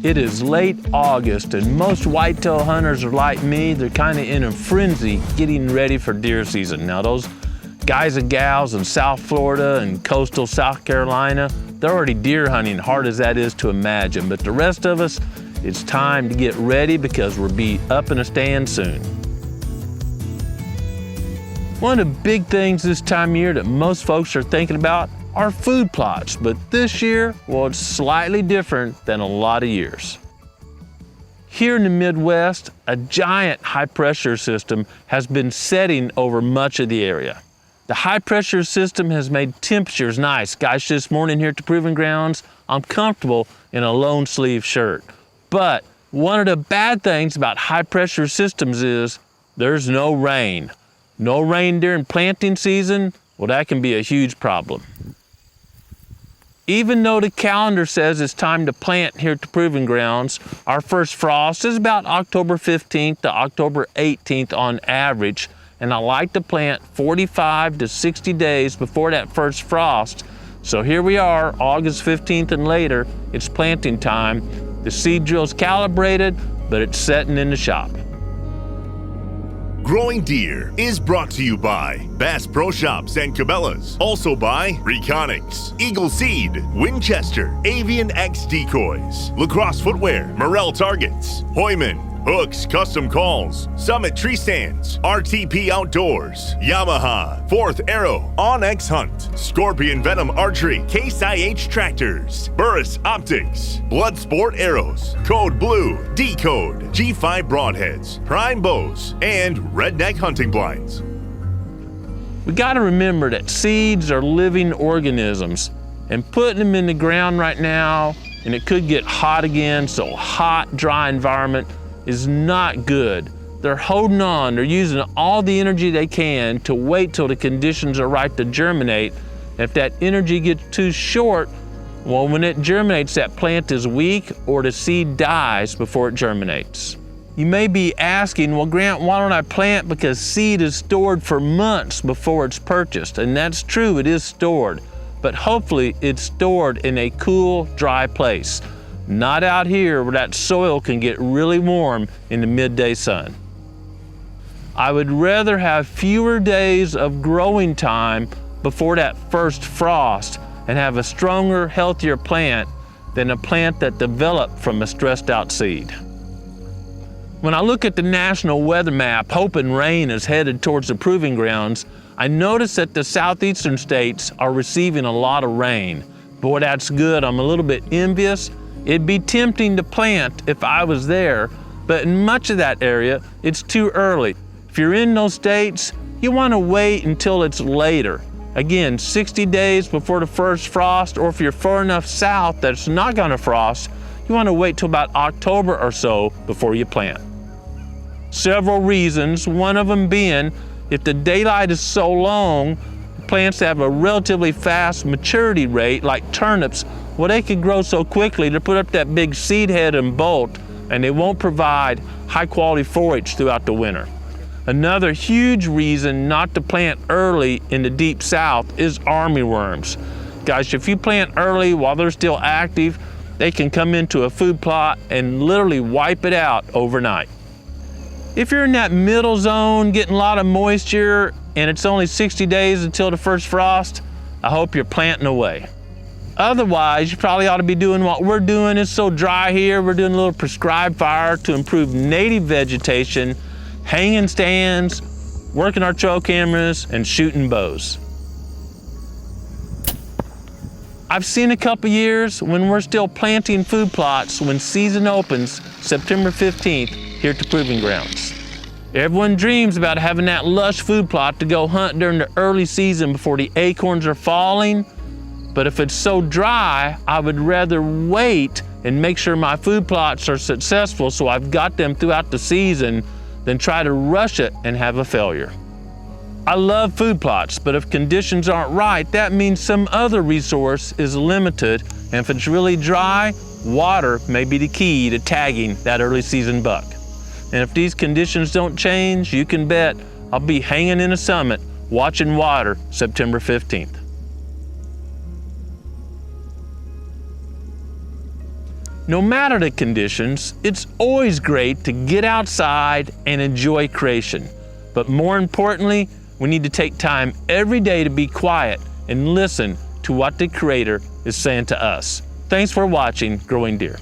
It is late August and most whitetail hunters are like me. They're kind of in a frenzy getting ready for deer season. Now those guys and gals in South Florida and coastal South Carolina, they're already deer hunting, hard as that is to imagine. But the rest of us, it's time to get ready because we'll be up in a stand soon. One of the big things this time of year that most folks are thinking about are food plots, but this year, well, it's slightly different than a lot of years. Here in the Midwest, a giant high pressure system has been setting over much of the area. The high pressure system has made temperatures nice. Guys, this morning here at the Proving Grounds, I'm comfortable in a lone sleeve shirt. But one of the bad things about high pressure systems is there's no rain. No rain during planting season, well, that can be a huge problem. Even though the calendar says it's time to plant here at the Proving Grounds, our first frost is about October 15th to October 18th on average, and I like to plant 45 to 60 days before that first frost. So here we are, August 15th and later, it's planting time. The seed drill's calibrated, but it's setting in the shop. Growing Deer is brought to you by Bass Pro Shops and Cabela's. Also by Reconics, Eagle Seed, Winchester, Avian X Decoys, Lacrosse Footwear, Morel Targets, Hoyman, Hooks Custom Calls, Summit Tree Stands, RTP Outdoors, Yamaha, Fourth Arrow, Onyx Hunt, Scorpion Venom Archery, Case IH Tractors, Burris Optics, Bloodsport Arrows, Code Blue, Decode, G5 Broadheads, Prime Bows, and Redneck Hunting Blinds. We gotta remember that seeds are living organisms, and putting them in the ground right now, and it could get hot again, so hot, dry environment is not good. They're holding on, they're using all the energy they can to wait till the conditions are right to germinate. And if that energy gets too short, well, when it germinates, that plant is weak or the seed dies before it germinates. You may be asking, well, Grant, why don't I plant? Because seed is stored for months before it's purchased. And that's true, it is stored. But hopefully it's stored in a cool, dry place. Not out here where that soil can get really warm in the midday sun. I would rather have fewer days of growing time before that first frost and have a stronger, healthier plant than a plant that developed from a stressed out seed. When I look at the national weather map, hoping rain is headed towards the Proving Grounds, I notice that the southeastern states are receiving a lot of rain. Boy, that's good. I'm a little bit envious. It'd be tempting to plant if I was there, but in much of that area, it's too early. If you're in those states, you want to wait until it's later. Again, 60 days before the first frost, or if you're far enough south that it's not going to frost, you want to wait till about October or so before you plant. Several reasons, one of them being, if the daylight is so long, plants have a relatively fast maturity rate, like turnips, well, they can grow so quickly to put up that big seed head and bolt, and they won't provide high quality forage throughout the winter. Another huge reason not to plant early in the deep south is armyworms. Guys, if you plant early while they're still active, they can come into a food plot and literally wipe it out overnight. If you're in that middle zone, getting a lot of moisture, and it's only 60 days until the first frost, I hope you're planting away. Otherwise, you probably ought to be doing what we're doing. It's so dry here. We're doing a little prescribed fire to improve native vegetation, hanging stands, working our trail cameras, and shooting bows. I've seen a couple years when we're still planting food plots when season opens September 15th here at the Proving Grounds. Everyone dreams about having that lush food plot to go hunt during the early season before the acorns are falling. But if it's so dry, I would rather wait and make sure my food plots are successful so I've got them throughout the season than try to rush it and have a failure. I love food plots, but if conditions aren't right, that means some other resource is limited, and if it's really dry, water may be the key to tagging that early season buck. And if these conditions don't change, you can bet I'll be hanging in a summit watching water September 15th. No matter the conditions, it's always great to get outside and enjoy creation. But more importantly, we need to take time every day to be quiet and listen to what the Creator is saying to us. Thanks for watching Growing Deer.